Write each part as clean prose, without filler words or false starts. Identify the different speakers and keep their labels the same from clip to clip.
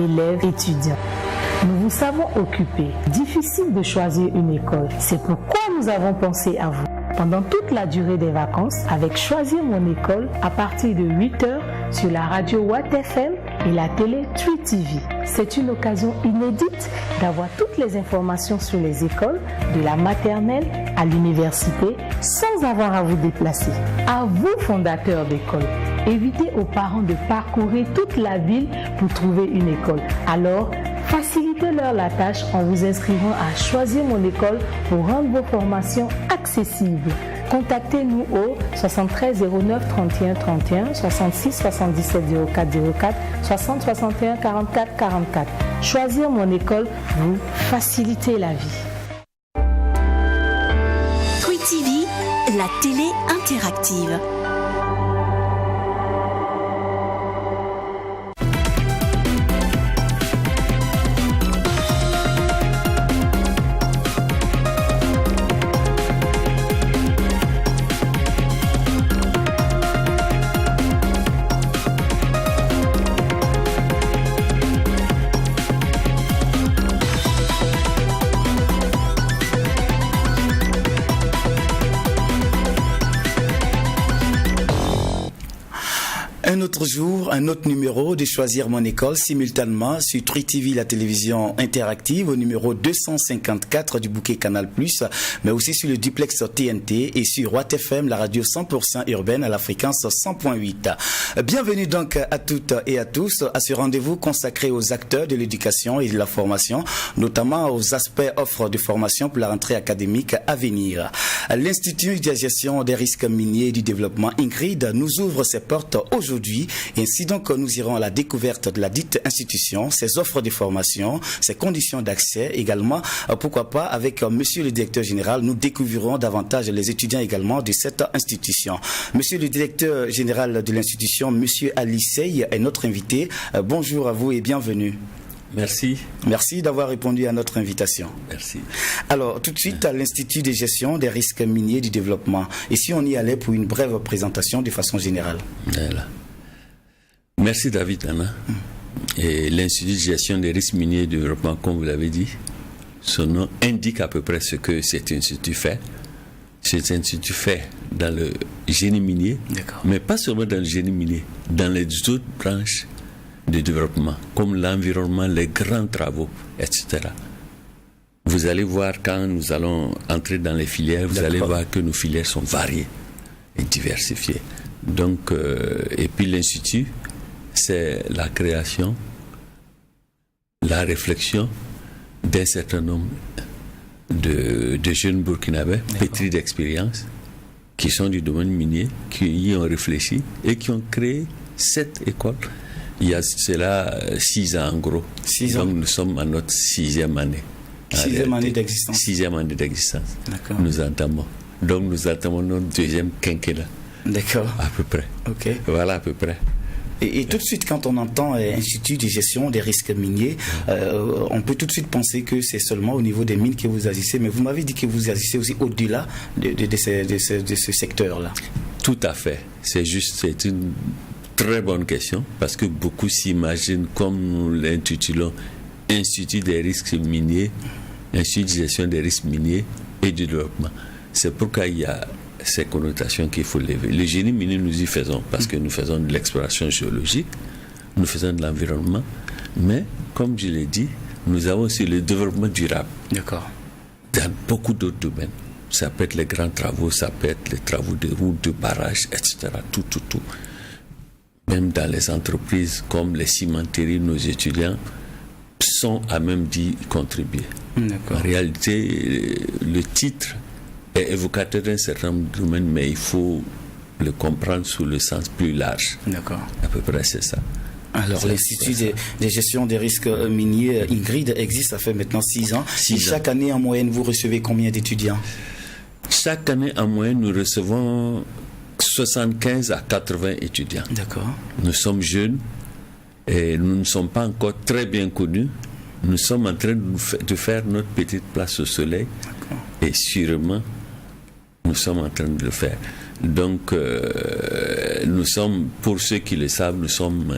Speaker 1: élèves, étudiants. Nous vous savons occupés. Difficile de choisir une école. C'est pourquoi nous avons pensé à vous. Pendant toute la durée des vacances, avec Choisir mon école, à partir de 8h sur la radio Watt FM et la télé Tui TV. C'est une occasion inédite d'avoir toutes les informations sur les écoles, de la maternelle à l'université, sans avoir à vous déplacer. À vous, fondateurs d'école, évitez aux parents de parcourir toute la ville pour trouver une école. Alors, facilitez-leur la tâche en vous inscrivant à Choisir mon école pour rendre vos formations accessibles. Contactez-nous au 73 09 31 31, 66 77 04 04, 60 61 44 44. Choisir mon école, vous facilitez la vie.
Speaker 2: Tui TV, la télé interactive.
Speaker 3: Un autre jour, un autre numéro de Choisir mon école simultanément sur Tui TV, la télévision interactive, au numéro 254 du bouquet Canal+, mais aussi sur le duplex TNT et sur Watt FM, la radio 100% urbaine à la fréquence 100.8. Bienvenue donc à toutes et à tous à ce rendez-vous consacré aux acteurs de l'éducation et de la formation, notamment aux aspects offres de formation pour la rentrée académique à venir. L'Institut de gestion des risques miniers et du développement INGRID nous ouvre ses portes aujourd'hui. Ainsi donc, nous irons à la découverte de la dite institution, ses offres de formation, ses conditions d'accès également. Pourquoi pas, avec monsieur le directeur général, nous découvrirons davantage les étudiants également de cette institution. Monsieur le directeur général de l'institution, monsieur Ali Sey, est notre invité. Bonjour à vous et bienvenue.
Speaker 4: Merci.
Speaker 3: Merci d'avoir répondu à notre invitation.
Speaker 4: Merci.
Speaker 3: Alors, tout de suite, à l'Institut de gestion des risques miniers du développement. Et si on y allait pour une brève présentation de façon générale.
Speaker 4: Voilà. Merci David Anna. Et l'Institut de gestion des risques miniers du développement, comme vous l'avez dit, son nom indique à peu près ce que cet institut fait. Cet institut fait dans le génie minier, mais pas seulement dans le génie minier, dans les autres branches de développement, comme l'environnement, les grands travaux, etc. Vous allez voir, quand nous allons entrer dans les filières, vous allez voir que nos filières sont variées et diversifiées. Donc, et puis l'Institut, c'est la création, la réflexion d'un certain nombre de jeunes Burkinabés, pétris d'expérience, qui sont du domaine minier, qui y ont réfléchi et qui ont créé cette école. Il y a cela 6 ans en gros. 6 ans. Donc nous sommes à notre 6e année.
Speaker 3: 6e année d'existence.
Speaker 4: 6e année d'existence. D'accord. Nous entamons. Donc nous entamons notre 2e quinquennat.
Speaker 3: D'accord.
Speaker 4: À peu près.
Speaker 3: Ok.
Speaker 4: Voilà à peu près.
Speaker 3: Et tout de suite, quand on entend Institut de gestion des risques miniers, on peut tout de suite penser que c'est seulement au niveau des mines que vous agissez, mais vous m'avez dit que vous agissez aussi au-delà de ce secteur-là.
Speaker 4: Tout à fait. C'est une très bonne question, parce que beaucoup s'imaginent, comme nous l'intitulons, Institut des risques miniers, Institut de gestion des risques miniers et du développement. C'est pourquoi il y a ces connotations qu'il faut lever. Le génie minier, nous y faisons, parce que nous faisons de l'exploration géologique, nous faisons de l'environnement, mais, comme je l'ai dit, nous avons aussi le développement durable.
Speaker 3: D'accord.
Speaker 4: Dans beaucoup d'autres domaines. Ça peut être les grands travaux, ça peut être les travaux de routes, de barrages, etc. Tout. Même dans les entreprises comme les cimenteries, nos étudiants sont à même d'y contribuer.
Speaker 3: D'accord.
Speaker 4: En réalité, le titre est évocateur d'un certain nombre de domaines, mais il faut le comprendre sous le sens plus large.
Speaker 3: D'accord.
Speaker 4: À peu près, c'est ça.
Speaker 3: Alors, l'Institut de gestion des risques miniers, INGRID, existe, ça fait maintenant 6 ans. Et chaque année, en moyenne, vous recevez combien d'étudiants?
Speaker 4: Chaque année, en moyenne, nous recevons 75 à 80 étudiants.
Speaker 3: D'accord.
Speaker 4: Nous sommes jeunes et nous ne sommes pas encore très bien connus. Nous sommes en train de faire notre petite place au soleil. D'accord. Et sûrement, nous sommes en train de le faire. Donc, nous sommes, pour ceux qui le savent, nous sommes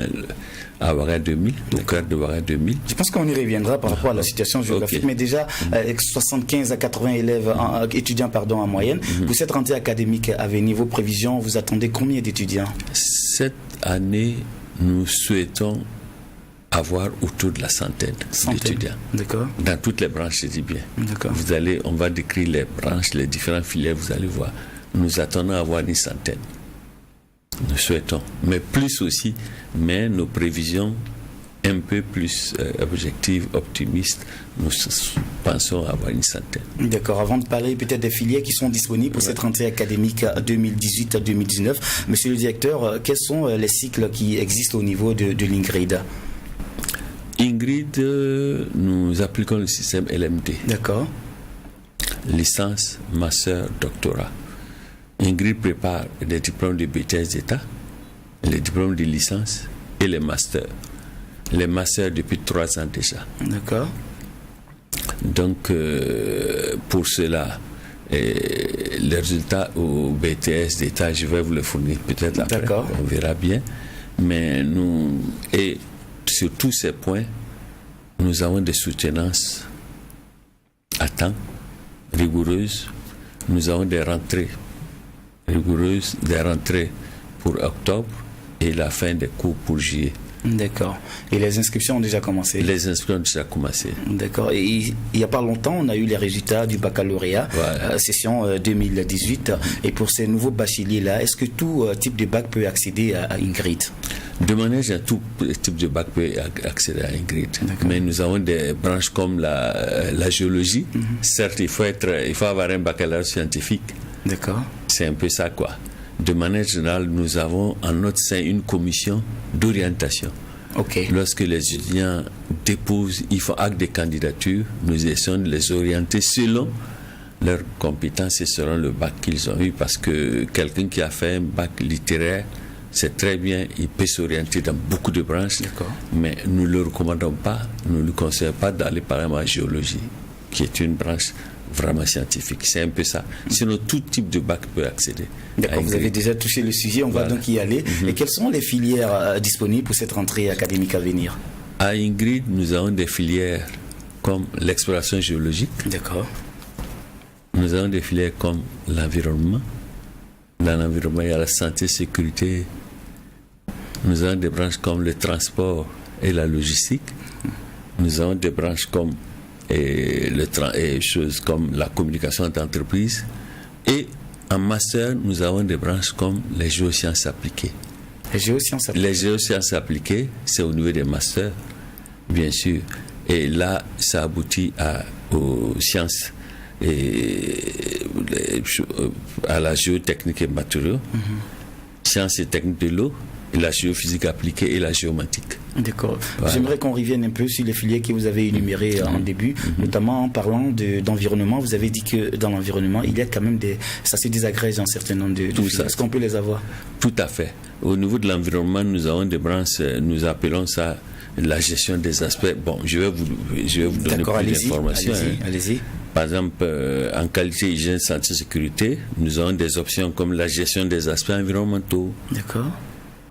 Speaker 4: à Ouaga 2000, au cœur de Ouaga 2000.
Speaker 3: Je pense qu'on y reviendra par rapport à la situation géographique, mais déjà, avec 75 à 80 étudiants en moyenne, pour cette rentrée académique à venir, vos prévisions, vous attendez combien d'étudiants?
Speaker 4: Cette année, nous souhaitons avoir autour de la centaine d'étudiants.
Speaker 3: D'accord.
Speaker 4: Dans toutes les branches, je dis bien.
Speaker 3: D'accord.
Speaker 4: On va décrire les branches, les différentes filières, vous allez voir. Nous attendons à avoir une centaine. Nous souhaitons, mais plus aussi, mais nos prévisions un peu plus objectives, optimistes, nous pensons avoir une centaine.
Speaker 3: D'accord. Avant de parler peut-être des filières qui sont disponibles pour cette rentrée académique 2018-2019, monsieur le directeur, quels sont les cycles qui existent au niveau de l'INGRID?
Speaker 4: INGRID, nous appliquons le système LMD.
Speaker 3: D'accord.
Speaker 4: Licence, master, doctorat. INGRID prépare des diplômes de BTS d'État, les diplômes de licence et les masters. Les masters depuis 3 ans déjà.
Speaker 3: D'accord.
Speaker 4: Donc, pour cela, les résultats au BTS d'État, je vais vous les fournir peut-être après.
Speaker 3: D'accord.
Speaker 4: On verra bien. Mais nous, et sur tous ces points, nous avons des soutenances à temps, rigoureuses. Nous avons des rentrées rigoureuses, des rentrées pour octobre et la fin des cours pour juillet.
Speaker 3: D'accord. Et les inscriptions ont déjà commencé?
Speaker 4: Les inscriptions ont déjà commencé.
Speaker 3: D'accord. Et il n'y a pas longtemps, on a eu les résultats du baccalauréat,
Speaker 4: voilà.
Speaker 3: Session 2018. Et pour ces nouveaux bacheliers-là, est-ce que tout type de bac peut accéder à INGRID?
Speaker 4: De manière générale, tout type de bac peut accéder à INGRID. Mais nous avons des branches comme la géologie. Certes, il faut avoir un baccalauréat scientifique.
Speaker 3: D'accord.
Speaker 4: C'est un peu ça, quoi. De manière générale, nous avons en notre sein une commission d'orientation.
Speaker 3: Okay.
Speaker 4: Lorsque les étudiants déposent, ils font acte de candidature, nous essayons de les orienter selon leurs compétences et selon le bac qu'ils ont eu. Parce que quelqu'un qui a fait un bac littéraire, c'est très bien, il peut s'orienter dans beaucoup de branches.
Speaker 3: D'accord.
Speaker 4: Mais nous ne le recommandons pas, nous ne le conseillons pas d'aller par exemple en géologie, qui est une branche vraiment scientifique. C'est un peu ça. Sinon, tout type de bac peut accéder.
Speaker 3: D'accord, vous avez déjà touché le sujet, on va donc y aller. Et quelles sont les filières disponibles pour cette rentrée académique à venir?
Speaker 4: À INGRID, nous avons des filières comme l'exploration géologique.
Speaker 3: D'accord.
Speaker 4: Nous avons des filières comme l'environnement. Dans l'environnement, il y a la santé, sécurité. Nous avons des branches comme le transport et la logistique. Nous avons des branches comme choses comme la communication d'entreprise. Et en master, nous avons des branches comme les géosciences appliquées.
Speaker 3: Les géosciences appliquées?
Speaker 4: Les géosciences appliquées, c'est au niveau des masters, bien sûr. Et là, ça aboutit aux sciences à la géotechnique et matériaux, sciences et techniques de l'eau, et la géophysique appliquée et la géomatique.
Speaker 3: D'accord.
Speaker 4: Voilà.
Speaker 3: J'aimerais qu'on revienne un peu sur les filières que vous avez énumérées en début, notamment en parlant d'environnement. Vous avez dit que dans l'environnement, il y a quand même ça se désagrège un certain nombre de filières. Est-ce qu'on peut les avoir?
Speaker 4: Tout à fait. Au niveau de l'environnement, nous avons des branches, nous appelons ça la gestion des aspects. Bon, je vais vous donner plus d'informations.
Speaker 3: Allez-y.
Speaker 4: Par exemple, en qualité, hygiène, santé, sécurité, nous avons des options comme la gestion des aspects environnementaux.
Speaker 3: D'accord.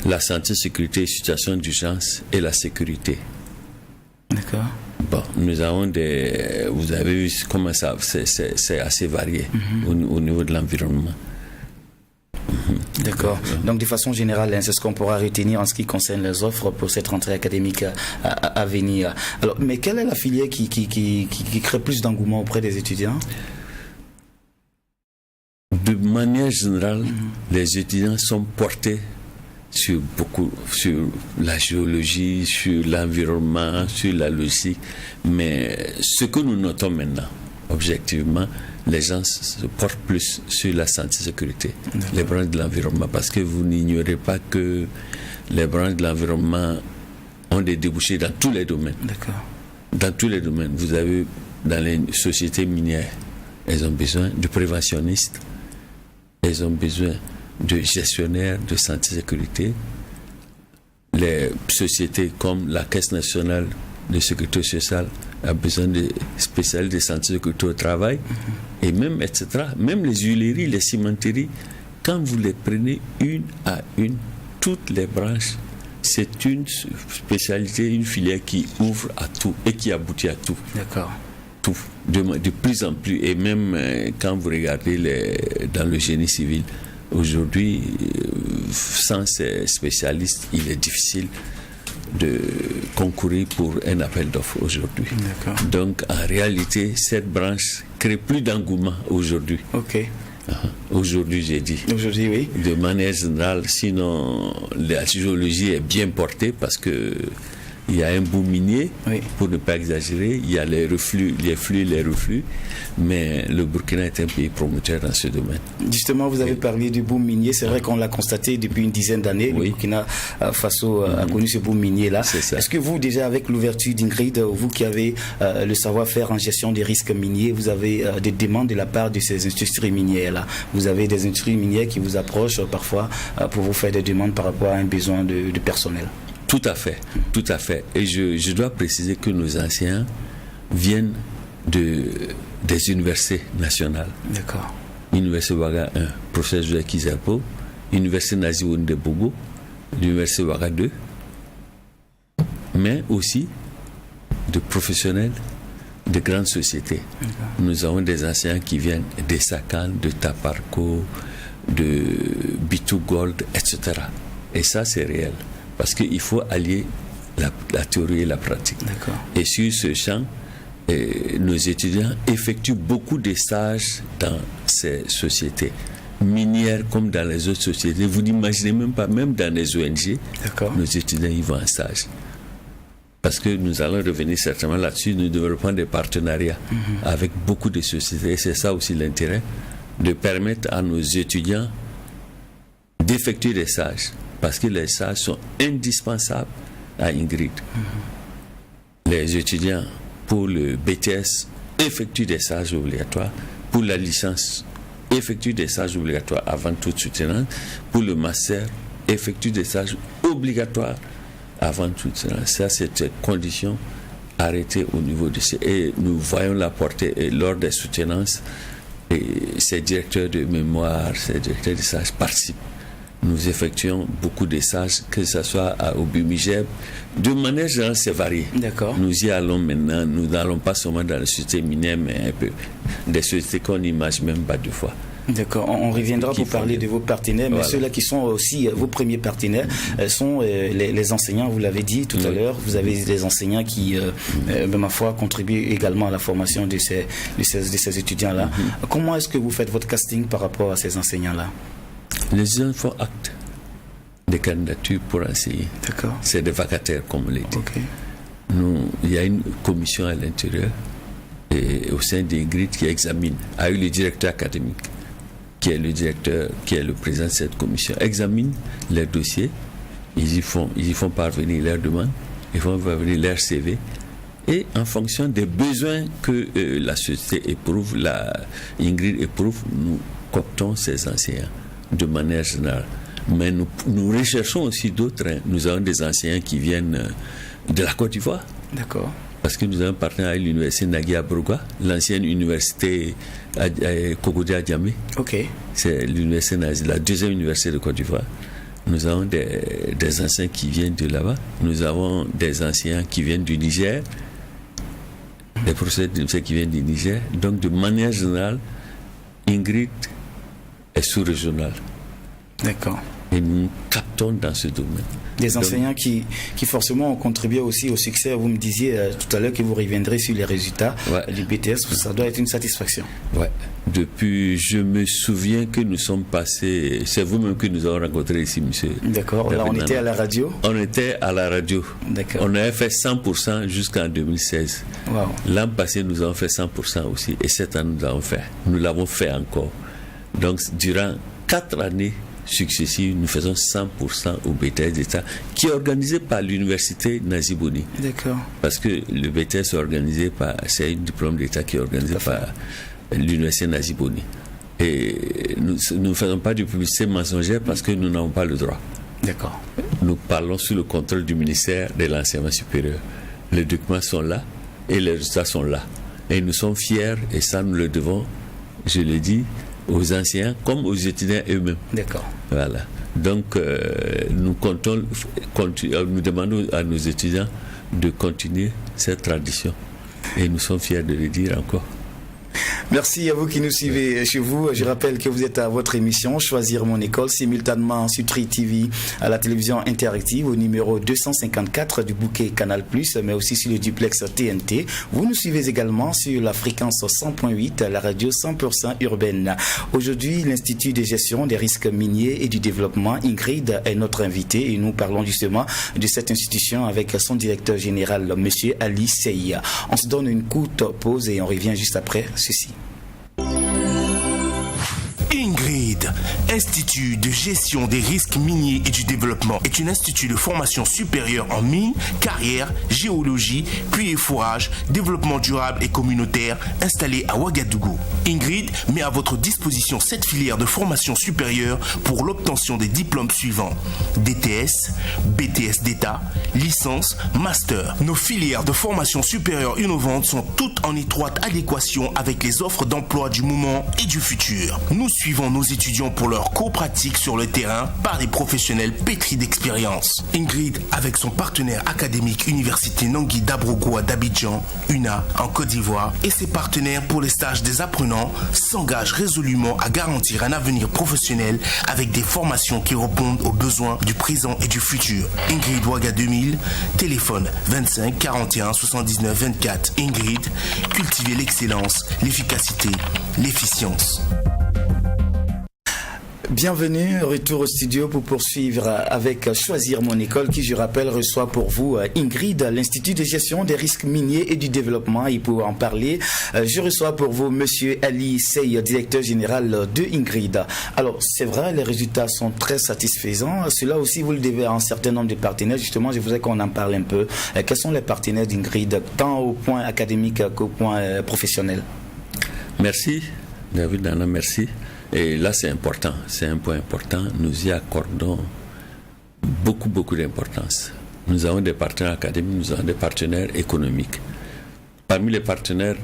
Speaker 4: La santé, sécurité, situation d'urgence et la sécurité.
Speaker 3: D'accord.
Speaker 4: Bon, nous avons vous avez vu comment ça, c'est assez varié au niveau de l'environnement.
Speaker 3: D'accord. Donc, de façon générale, c'est ce qu'on pourra retenir en ce qui concerne les offres pour cette rentrée académique à venir. Alors, mais quelle est la filière qui crée plus d'engouement auprès des étudiants?
Speaker 4: De manière générale, les étudiants sont portés sur la géologie, sur l'environnement, sur la logistique. Mais ce que nous notons maintenant, objectivement, les gens se portent plus sur la santé et sécurité, les branches de l'environnement, parce que vous n'ignorez pas que les branches de l'environnement ont des débouchés dans tous les domaines.
Speaker 3: D'accord.
Speaker 4: Dans tous les domaines. Vous avez dans les sociétés minières, elles ont besoin de préventionnistes, elles ont besoin de gestionnaires de santé et sécurité. Les sociétés comme la Caisse nationale de sécurité sociale a besoin de spécialistes de santé et sécurité au travail, et même, etc. Même les huileries, les cimenteries quand vous les prenez une à une, toutes les branches, c'est une spécialité, une filière qui ouvre à tout et qui aboutit à tout.
Speaker 3: D'accord.
Speaker 4: Tout, de plus en plus. Et même quand vous regardez dans le génie civil, aujourd'hui, sans ces spécialistes, il est difficile de concourir pour un appel d'offres aujourd'hui.
Speaker 3: D'accord.
Speaker 4: Donc, en réalité, cette branche crée plus d'engouement aujourd'hui.
Speaker 3: Ok.
Speaker 4: Aujourd'hui, j'ai dit.
Speaker 3: Aujourd'hui, oui.
Speaker 4: De manière générale, sinon, la géologie est bien portée parce que il y a un boom minier,
Speaker 3: oui.
Speaker 4: Pour ne pas exagérer, il y a les reflux, les flux, les reflux, mais le Burkina est un pays promoteur dans ce domaine.
Speaker 3: Justement, vous avez parlé du boom minier, c'est vrai qu'on l'a constaté depuis une dizaine d'années,
Speaker 4: oui.
Speaker 3: Le Burkina Faso a connu ce boom minier-là. Est-ce que vous, déjà avec l'ouverture d'Ingrid, vous qui avez le savoir-faire en gestion des risques miniers, vous avez des demandes de la part de ces industries minières-là? Vous avez des industries minières qui vous approchent parfois pour vous faire des demandes par rapport à un besoin de personnel?
Speaker 4: Tout à fait, tout à fait. Et je dois préciser que nos anciens viennent des universités nationales.
Speaker 3: D'accord.
Speaker 4: Université Ouaga 1, professeur Joseph Kizerpo, Université Nazi de Bogo, l'Université Ouaga 2, mais aussi de professionnels de grandes sociétés. D'accord. Nous avons des anciens qui viennent des Sakan, de Taparco, de Bitou Gold, etc. Et ça, c'est réel. Parce qu'il faut allier la théorie et la pratique.
Speaker 3: D'accord.
Speaker 4: Et sur ce champ, nos étudiants effectuent beaucoup de stages dans ces sociétés minières comme dans les autres sociétés. Vous n'imaginez même pas, même dans les ONG,
Speaker 3: d'accord,
Speaker 4: nos étudiants y vont en stage. Parce que nous allons revenir certainement là-dessus, nous développons des partenariats avec beaucoup de sociétés. Et c'est ça aussi l'intérêt, de permettre à nos étudiants d'effectuer des stages. Parce que les stages sont indispensables à Ingrid. Les étudiants pour le BTS effectuent des stages obligatoires. Pour la licence, effectuent des stages obligatoires avant toute soutenance. Pour le master, effectuent des stages obligatoires avant toute soutenance. Ça, c'est une condition arrêtée au niveau de ces. Et nous voyons la portée lors des soutenances. Et ces directeurs de mémoire, ces directeurs de stages participent. Nous effectuons beaucoup de stages, que ce soit au BUMIGEP. De manière générale, c'est varié.
Speaker 3: D'accord.
Speaker 4: Nous y allons maintenant. Nous n'allons pas seulement dans les sociétés minières, mais un peu des sociétés qu'on n'imagine même pas deux fois.
Speaker 3: D'accord. On reviendra pour parler de vos partenaires, mais voilà, ceux-là qui sont aussi vos premiers partenaires sont les enseignants, vous l'avez dit tout à l'heure. Vous avez des enseignants qui, ma foi, contribuent également à la formation de ces étudiants-là. Comment est-ce que vous faites votre casting par rapport à ces enseignants-là?
Speaker 4: Les étudiants font acte de candidature pour enseigner.
Speaker 3: D'accord.
Speaker 4: C'est des vacataires, comme on l'a dit.
Speaker 3: Okay.
Speaker 4: Il y a une commission à l'intérieur et au sein d'Ingrid qui examine, a eu le directeur académique, qui est le président de cette commission, examine les dossiers, ils y font parvenir leurs demandes, ils font parvenir leur CV, et en fonction des besoins que la société éprouve, Ingrid éprouve, nous cooptons ces enseignants de manière générale. Mais nous recherchons aussi d'autres. Nous avons des enseignants qui viennent de la Côte d'Ivoire.
Speaker 3: D'accord.
Speaker 4: Parce que nous avons un partenaire avec l'université Nagui Aburuga, l'ancienne université Cocody Adjamé.
Speaker 3: Ok.
Speaker 4: C'est l'université Nazi, la deuxième université de Côte d'Ivoire. Nous avons des enseignants qui viennent de là-bas. Nous avons des enseignants qui viennent du Niger, des professeurs d'université qui viennent du Niger. Donc, de manière générale, Ingrid est sous-régionale.
Speaker 3: D'accord.
Speaker 4: Et nous captons dans ce domaine.
Speaker 3: Des enseignants qui forcément ont contribué aussi au succès. Vous me disiez tout à l'heure que vous reviendrez sur les résultats du BTS. Ça doit être une satisfaction.
Speaker 4: Ouais. Depuis, je me souviens que nous sommes passés. C'est vous-même que nous avons rencontré ici, monsieur.
Speaker 3: D'accord. Là, on était à la radio.
Speaker 4: On était à la radio.
Speaker 3: D'accord.
Speaker 4: On avait fait 100% jusqu'en 2016.
Speaker 3: Wow.
Speaker 4: L'an passé, nous avons fait 100% aussi. Et cette année, nous l'avons fait encore. Donc, durant 4 années successives, nous faisons 100% au BTS d'État, qui est organisé par l'université Naziboni.
Speaker 3: D'accord.
Speaker 4: Parce que le BTS est organisé c'est un diplôme d'État qui est organisé par l'université Naziboni. Et nous ne faisons pas de publicité mensongère parce que nous n'avons pas le droit.
Speaker 3: D'accord.
Speaker 4: Nous parlons sous le contrôle du ministère de l'enseignement supérieur. Les documents sont là et les résultats sont là. Et nous sommes fiers, et ça nous le devons, je l'ai dit, aux enseignants comme aux étudiants eux-mêmes.
Speaker 3: D'accord.
Speaker 4: Voilà. Donc, nous demandons à nos étudiants de continuer cette tradition. Et nous sommes fiers de le dire encore.
Speaker 3: Merci à vous qui nous suivez chez vous. Je rappelle que vous êtes à votre émission Choisir mon école, simultanément sur Tri TV à la télévision interactive au numéro 254 du bouquet Canal+, mais aussi sur le duplex TNT. Vous nous suivez également sur la fréquence 100.8, la radio 100% urbaine. Aujourd'hui, l'Institut de gestion des risques miniers et du développement, Ingrid, est notre invité et nous parlons justement de cette institution avec son directeur général, M. Ali Sey. On se donne une courte pause et on revient juste après ceci.
Speaker 5: Ingrid, Institut de gestion des risques miniers et du développement, est un institut de formation supérieure en mines, carrières, géologie, puits et fourrage, développement durable et communautaire installé à Ouagadougou. Ingrid met à votre disposition 7 filières de formation supérieure pour l'obtention des diplômes suivants: DTS, BTS d'État, licence, master. Nos filières de formation supérieure innovantes sont toutes en étroite adéquation avec les offres d'emploi du moment et du futur. Nous suivons nos étudiants pour leur cours pratiques sur le terrain par des professionnels pétris d'expérience. Ingrid, avec son partenaire académique Université Nangui Dabrogoa d'Abidjan, UNA, en Côte d'Ivoire, et ses partenaires pour les stages des apprenants, s'engage résolument à garantir un avenir professionnel avec des formations qui répondent aux besoins du présent et du futur. Ingrid Ouaga 2000, téléphone 25 41 79 24. Ingrid, cultiver l'excellence, l'efficacité, l'efficience.
Speaker 3: Bienvenue, retour au studio pour poursuivre avec Choisir mon école qui, je rappelle, reçoit pour vous Ingrid, l'Institut de gestion des risques miniers et du développement. Et pour en parler, je reçois pour vous Monsieur Ali Sey, directeur général de Ingrid. Alors, c'est vrai, les résultats sont très satisfaisants. Cela aussi, vous le devez à un certain nombre de partenaires. Justement, je voudrais qu'on en parle un peu. Quels sont les partenaires d'Ingrid, tant au point académique qu'au point professionnel?
Speaker 4: Merci, David Dana, merci. Et là, c'est important, c'est un point important. Nous y accordons beaucoup d'importance. Nous avons des partenaires académiques, nous avons des partenaires économiques. Parmi les partenaires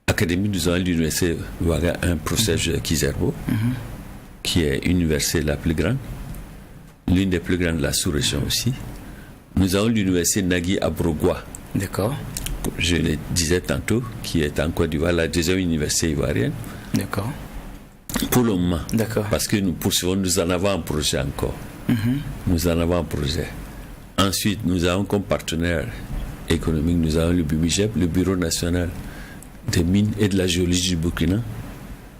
Speaker 4: académiques, nous avons l'université Ouaga, un professeur Kizerbo, qui est l'université la plus grande, l'une des plus grandes de la sous-région aussi. Nous avons l'université Nangui Dabrogoa. D'accord. Je le disais tantôt, qui est en Côte d'Ivoire, la deuxième université ivoirienne.
Speaker 3: D'accord.
Speaker 4: Pour le moment.
Speaker 3: D'accord.
Speaker 4: Parce que nous poursuivons, nous en avons un projet encore. Nous en avons un projet. Ensuite, nous avons comme partenaire économique, nous avons le BUMIGEP, le Bureau national des mines et de la géologie du Burkina.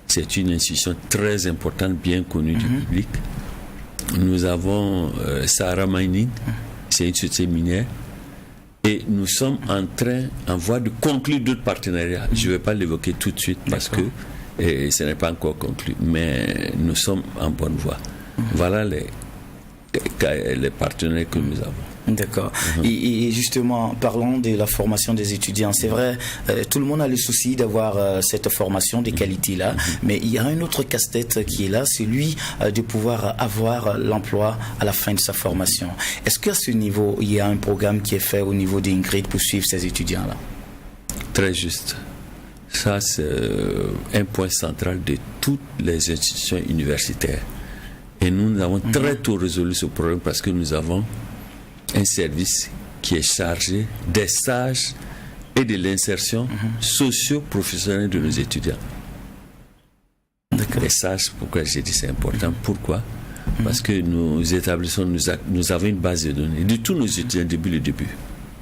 Speaker 4: C'est une institution très importante, bien connue du public. Nous avons Sahara Mining, c'est une société minière. Et nous sommes en voie de conclure d'autres partenariats. Je ne vais pas l'évoquer tout de suite parce que ce n'est pas encore conclu. Mais nous sommes en bonne voie. Voilà les partenaires que nous avons.
Speaker 3: D'accord. Et justement, parlons de la formation des étudiants. C'est vrai, tout le monde a le souci d'avoir cette formation de qualité-là, mais il y a un autre casse-tête qui est là, celui de pouvoir avoir l'emploi à la fin de sa formation. Est-ce qu'à ce niveau, il y a un programme qui est fait au niveau d'Ingrid pour suivre ces étudiants-là?
Speaker 4: Très juste. Ça, c'est un point central de toutes les institutions universitaires. Et nous avons très tôt résolu ce problème parce que nous avons un service qui est chargé des stages et de l'insertion socio-professionnelle de nos étudiants. Les stages, pourquoi j'ai dit c'est important? Pourquoi? Parce que nos établissements, nous avons une base de données de tous nos étudiants depuis le début.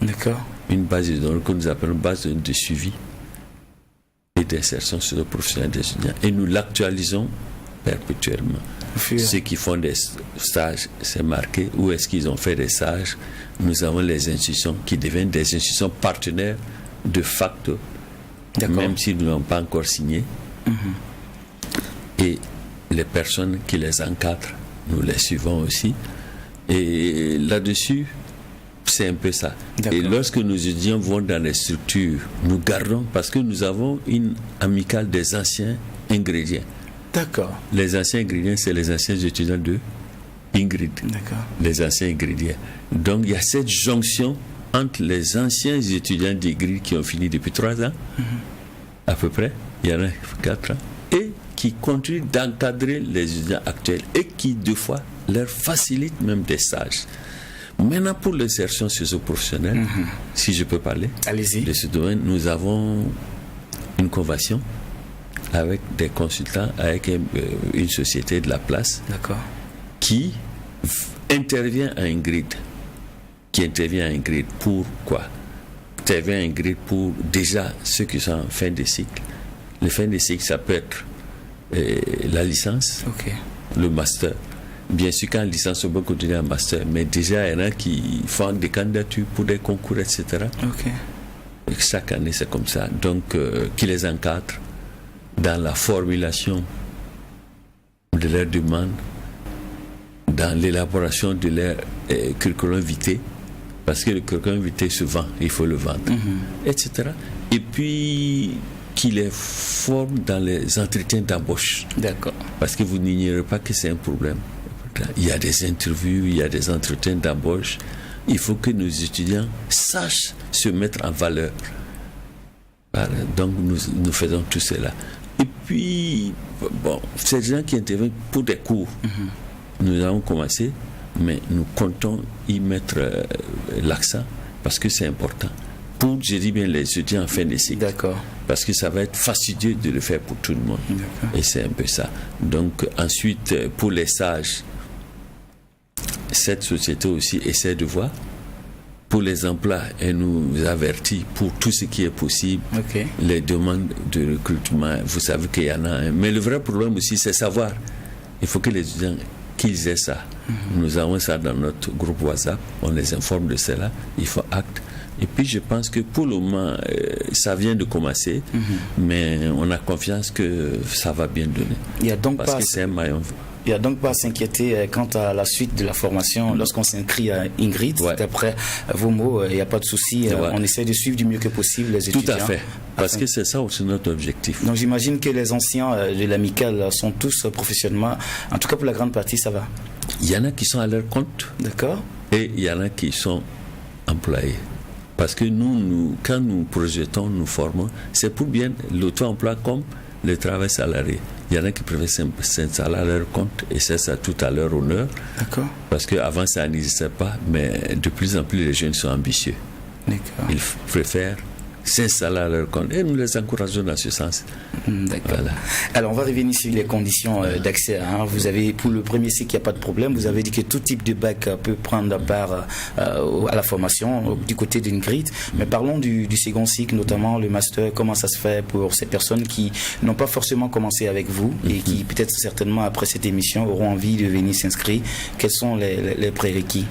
Speaker 3: D'accord. Une
Speaker 4: base de données que nous appelons base de données de suivi et d'insertion socio-professionnelle des étudiants. Et nous l'actualisons perpétuellement. Ceux qui font des stages, c'est marqué où est-ce qu'ils ont fait des stages. Nous avons les institutions qui deviennent des institutions partenaires de facto, même s'ils ne l'ont pas encore signé. Et les personnes qui les encadrent, nous les suivons aussi. Et là-dessus, c'est un peu ça. Et lorsque nos étudiants vont dans les structures, nous gardons, parce que nous avons une amicale des anciens ingrédients.
Speaker 3: D'accord.
Speaker 4: Les anciens ingrédients, c'est les anciens étudiants de Ingrid. D'accord. Les anciens ingrédients. Donc, il y a cette jonction entre les anciens étudiants d'Ingrid qui ont fini depuis 3 ans, à peu près, il y en a 4 ans, et qui continue d'encadrer les étudiants actuels et qui, deux fois, leur facilite même des stages. Maintenant, pour l'insertion socio-professionnelle, si je peux parler de ce domaine, nous avons une convention avec des consultants, avec une société de la place qui intervient à Ingrid. Pourquoi? Intervient à Ingrid pour déjà ceux qui sont en fin de cycle. Le fin de cycle, ça peut être la licence, le master. Bien sûr, quand licence, on peut continuer en master, mais déjà, il y en a qui font des candidatures pour des concours, etc. Et chaque année, c'est comme ça. Donc, qui les encadre dans la formulation de leurs demandes, dans l'élaboration de leur curriculum vitae, parce que le curriculum vitae se vend, il faut le vendre, etc. Et puis, qui les forme dans les entretiens d'embauche. Parce que vous n'ignorez pas que c'est un problème. Il y a des interviews, il y a des entretiens d'embauche. Il faut que nos étudiants sachent se mettre en valeur. Voilà. Donc nous faisons tout cela. Et puis, bon, c'est des gens qui interviennent pour des cours. Nous avons commencé, mais nous comptons y mettre l'accent parce que c'est important. Pour, je dis bien, les étudiants en fin de cycle. Parce que ça va être fastidieux de le faire pour tout le monde. Et c'est un peu ça. Donc, ensuite, pour les stages, cette société aussi essaie de voir. Pour les emplois, elle nous avertit pour tout ce qui est possible. Les demandes de recrutement, vous savez qu'il y en a un. Mais le vrai problème aussi, c'est savoir. Il faut que les étudiants, qu'ils aient ça. Nous avons ça dans notre groupe WhatsApp. On les informe de cela. Il faut acte. Et puis je pense que pour le moment, ça vient de commencer, mais on a confiance que ça va bien donner. Parce que c'est un maillon.
Speaker 3: Il n'y a donc pas à s'inquiéter quant à la suite de la formation lorsqu'on s'inscrit à Ingrid. D'après vos mots, il n'y a pas de souci. On essaie de suivre du mieux que possible les étudiants.
Speaker 4: Tout à fait. Parce que c'est ça aussi notre objectif.
Speaker 3: Donc j'imagine que les anciens de l'amicale sont tous professionnellement. En tout cas pour la grande partie, ça va.
Speaker 4: Il y en a qui sont à leur compte. Et il y en a qui sont employés. Parce que nous, quand nous projetons, nous formons, c'est pour bien l'auto-emploi comme le travail salarié. Il y en a qui préfèrent s'installer à leur compte et c'est ça tout à leur honneur. Parce qu'avant ça n'existait pas, mais de plus en plus les jeunes sont ambitieux. Ils préfèrent s'installer à leur compte et nous les encourageons dans ce sens.
Speaker 3: Voilà. Alors on va revenir sur les conditions d'accès. Vous avez, pour le premier cycle, il n'y a pas de problème. Vous avez dit que tout type de bac peut prendre part à la formation du côté d'Ingrid. Mais parlons du second cycle, notamment le master. Comment ça se fait pour ces personnes qui n'ont pas forcément commencé avec vous et qui peut-être certainement après cette émission auront envie de venir s'inscrire? Quels sont les prérequis?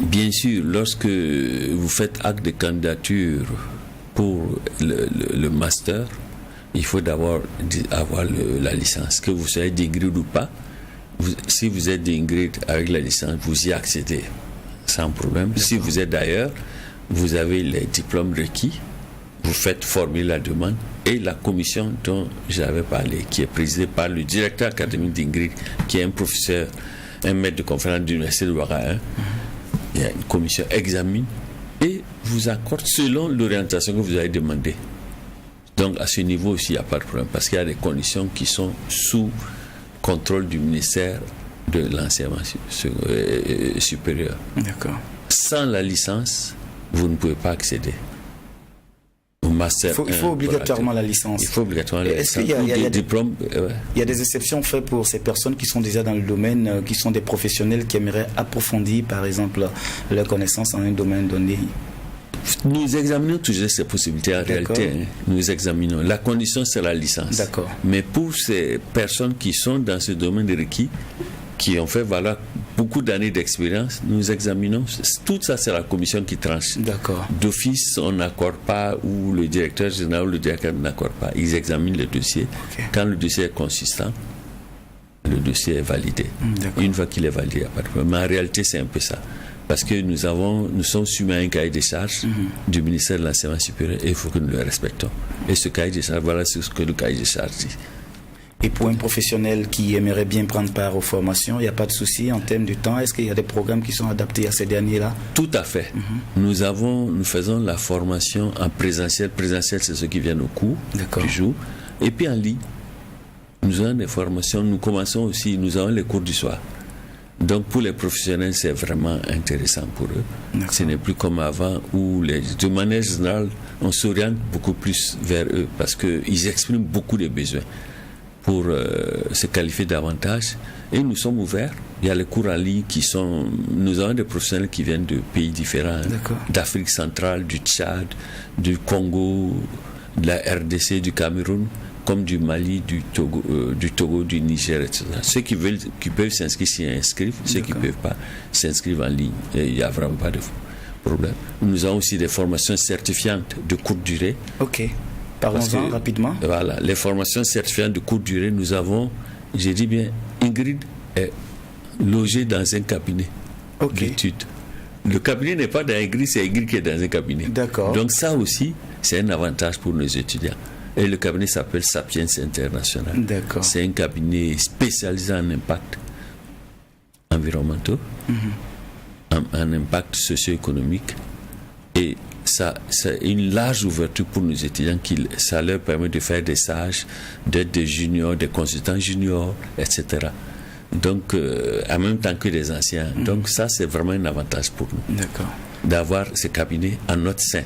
Speaker 4: Bien sûr, lorsque vous faites acte de candidature pour le master, il faut d'abord avoir la licence. Que vous soyez d'Ingrid ou pas, si vous êtes d'Ingrid avec la licence, vous y accédez sans problème. Si vous êtes d'ailleurs, vous avez les diplômes requis, vous faites former la demande et la commission dont j'avais parlé, qui est présidée par le directeur académique d'Ingrid, qui est un professeur, un maître de conférence de l'université de Ouaga 1. Il y a une commission examine et vous accorde selon l'orientation que vous avez demandé. Donc à ce niveau aussi, il n'y a pas de problème parce qu'il y a des conditions qui sont sous contrôle du ministère de l'enseignement supérieur. Sans la licence, vous ne pouvez pas accéder au master.
Speaker 3: Il faut obligatoirement la licence.
Speaker 4: Il faut obligatoirement la licence.
Speaker 3: Il y a des exceptions faites pour ces personnes qui sont déjà dans le domaine, qui sont des professionnels qui aimeraient approfondir, par exemple, leurs connaissances en un domaine donné.
Speaker 4: Nous examinons toujours ces possibilités en réalité. Nous examinons. La condition, c'est la licence. Mais pour ces personnes qui sont dans ce domaine de requis, qui ont fait beaucoup d'années d'expérience, nous examinons. Tout ça, c'est la commission qui tranche. D'office, on n'accorde pas, ou le directeur général ou le directeur n'accorde pas. Ils examinent le dossier. Quand le dossier est consistant, le dossier est validé. Une fois qu'il est validé, il n'y a pas de problème. Mais en réalité, c'est un peu ça. Parce que nous sommes soumis à un cahier des charges du ministère de l'enseignement supérieur et il faut que nous le respectons. Et ce cahier des charges, voilà ce que le cahier des charges dit.
Speaker 3: Et pour un professionnel qui aimerait bien prendre part aux formations, il n'y a pas de souci en termes de temps. Est-ce qu'il y a des programmes qui sont adaptés à ces derniers-là?
Speaker 4: Tout à fait. Nous faisons la formation en présentiel. Présentiel, c'est ceux qui viennent au cours du jour. Et puis en ligne. nous avons des formations, nous commençons aussi, nous avons les cours du soir. Donc pour les professionnels, c'est vraiment intéressant pour eux. D'accord. Ce n'est plus comme avant où, de manière générale, on s'oriente beaucoup plus vers eux parce qu'ils expriment beaucoup de besoins pour se qualifier davantage. Et nous sommes ouverts. Il y a les cours en ligne qui sont... Nous avons des professionnels qui viennent de pays différents, d'Afrique centrale, du Tchad, du Congo, de la RDC, du Cameroun, comme du Mali, du Togo, du Niger, etc. Ceux qui peuvent s'inscrire s'y inscrivent, ceux qui ne peuvent pas s'inscrivent en ligne. Et il n'y a vraiment pas de problème. Nous avons aussi des formations certifiantes de courte durée.
Speaker 3: Ok. Parlons-en rapidement.
Speaker 4: Voilà, les formations certifiantes de courte durée, nous avons, j'ai dit bien, Ingrid est logée dans un cabinet d'études. Le cabinet n'est pas dans Ingrid, c'est Ingrid qui est dans un cabinet.
Speaker 3: D'accord.
Speaker 4: Donc ça aussi, c'est un avantage pour nos étudiants. Et le cabinet s'appelle Sapiens International.
Speaker 3: D'accord.
Speaker 4: C'est un cabinet spécialisé en impact environnementaux, en impact socio-économique. Et ça, c'est une large ouverture pour nos étudiants. Ça leur permet de faire des stages, d'être des juniors, des consultants juniors, etc. Donc, en même temps que des anciens. Donc ça, c'est vraiment un avantage pour nous.
Speaker 3: D'accord.
Speaker 4: D'avoir ce cabinet en notre sein.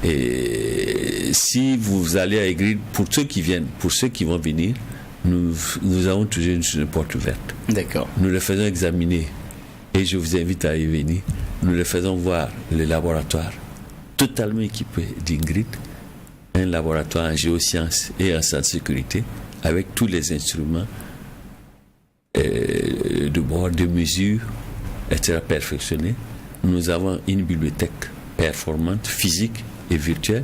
Speaker 4: Et si vous allez à Ingrid, pour ceux qui viennent, pour ceux qui vont venir, nous avons toujours une porte ouverte.
Speaker 3: D'accord.
Speaker 4: Nous les faisons examiner et je vous invite à y venir. Nous les faisons voir le laboratoire totalement équipé d'Ingrid, un laboratoire en géosciences et en sécurité avec tous les instruments de bord, de mesure, etc. perfectionnés. Nous avons une bibliothèque performante, physique et virtuelle.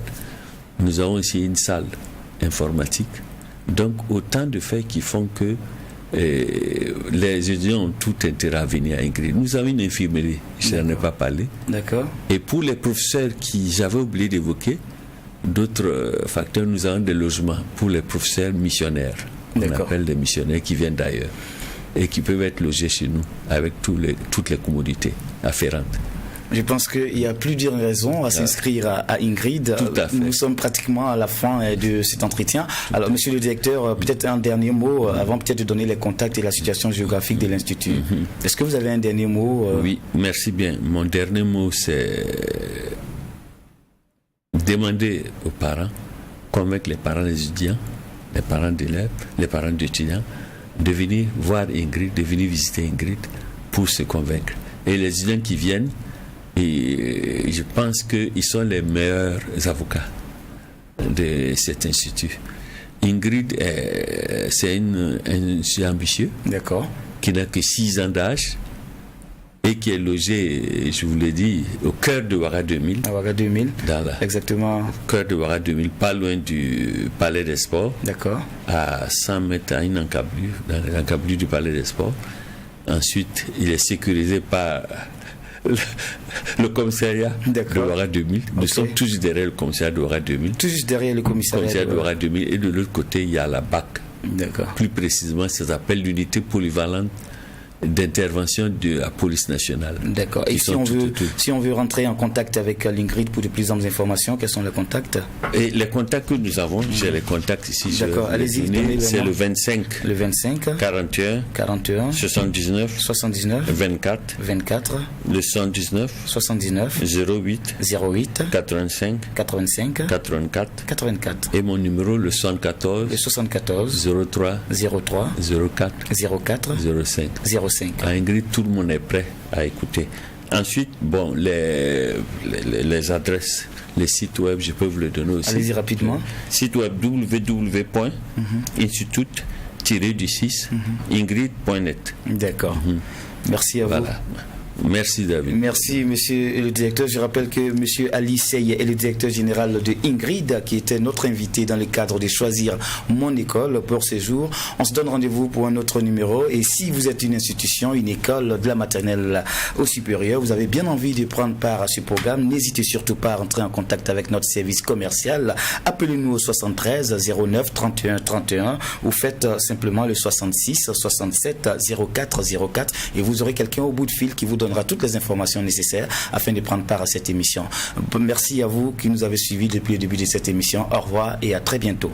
Speaker 4: Nous avons aussi une salle informatique. Donc, autant de faits qui font que les étudiants ont tout intérêt à venir à Ingrid. Nous avons une infirmerie, je n'en ai pas parlé.
Speaker 3: D'accord.
Speaker 4: Et pour les professeurs qui j'avais oublié d'évoquer, d'autres facteurs, nous avons des logements pour les professeurs missionnaires. On appelle des missionnaires qui viennent d'ailleurs et qui peuvent être logés chez nous avec toutes les commodités afférentes.
Speaker 3: Je pense qu'il n'y a plus d'une raison à s'inscrire à Ingrid.
Speaker 4: Tout à fait.
Speaker 3: Nous sommes pratiquement à la fin de cet entretien. Alors, monsieur le directeur, peut-être un dernier mot avant peut-être de donner les contacts et la situation géographique de l'Institut. Est-ce que vous avez un dernier mot
Speaker 4: Oui, merci bien. Mon dernier mot, c'est demander aux parents, convaincre les parents des étudiants, les parents d'élèves, les parents d'étudiants, de venir voir Ingrid, de venir visiter Ingrid pour se convaincre. Et les étudiants qui viennent, et je pense qu'ils sont les meilleurs avocats de cet institut. Ingrid, c'est un institut ambitieux, qui n'a que 6 ans d'âge et qui est logé, je vous l'ai dit, au cœur de Ouaga 2000.
Speaker 3: À Ouaga 2000, exactement. Au
Speaker 4: cœur de Ouaga 2000, pas loin du Palais des Sports.
Speaker 3: D'accord.
Speaker 4: À 100 mètres, à une encablure, dans l'encablure du Palais des Sports. Ensuite, il est sécurisé par le commissariat de Ouaga 2000. Nous sommes tous derrière le commissariat de Ouaga 2000.
Speaker 3: Tout juste derrière le commissariat
Speaker 4: de Ouaga 2000. Et de l'autre côté, il y a la BAC.
Speaker 3: D'accord.
Speaker 4: Plus précisément, ça s'appelle l'unité polyvalente d'intervention de la police nationale.
Speaker 3: D'accord. Et si on veut rentrer en contact avec l'Ingrid pour de plus amples informations, quels sont les contacts? Et
Speaker 4: les contacts que nous avons, j'ai les contacts ici.
Speaker 3: D'accord, allez-y.
Speaker 4: C'est le 25.
Speaker 3: Le 25. 41. 79. 24. Le 79. 08. 85. 84. Et mon numéro, le 74. 03. 04. 05. À Ingrid, tout le monde est prêt à écouter. Ensuite, bon, les adresses, les sites web, je peux vous le donner aussi. Allez-y rapidement.
Speaker 4: Site web www.institut-ingrid.net.
Speaker 3: D'accord. Merci à vous.
Speaker 4: Merci David.
Speaker 3: Merci monsieur le directeur. Je rappelle que monsieur Ali Seye est le directeur général de Ingrid, qui était notre invité dans le cadre de Choisir mon école pour ce jour. On se donne rendez-vous pour un autre numéro. Et si vous êtes une institution, une école de la maternelle au supérieur, vous avez bien envie de prendre part à ce programme, n'hésitez surtout pas à rentrer en contact avec notre service commercial. Appelez-nous au 73 09 31 31 ou faites simplement le 66 67 04 04 et vous aurez quelqu'un au bout de fil qui vous donnera toutes les informations nécessaires afin de prendre part à cette émission. Merci à vous qui nous avez suivis depuis le début de cette émission. Au revoir et à très bientôt.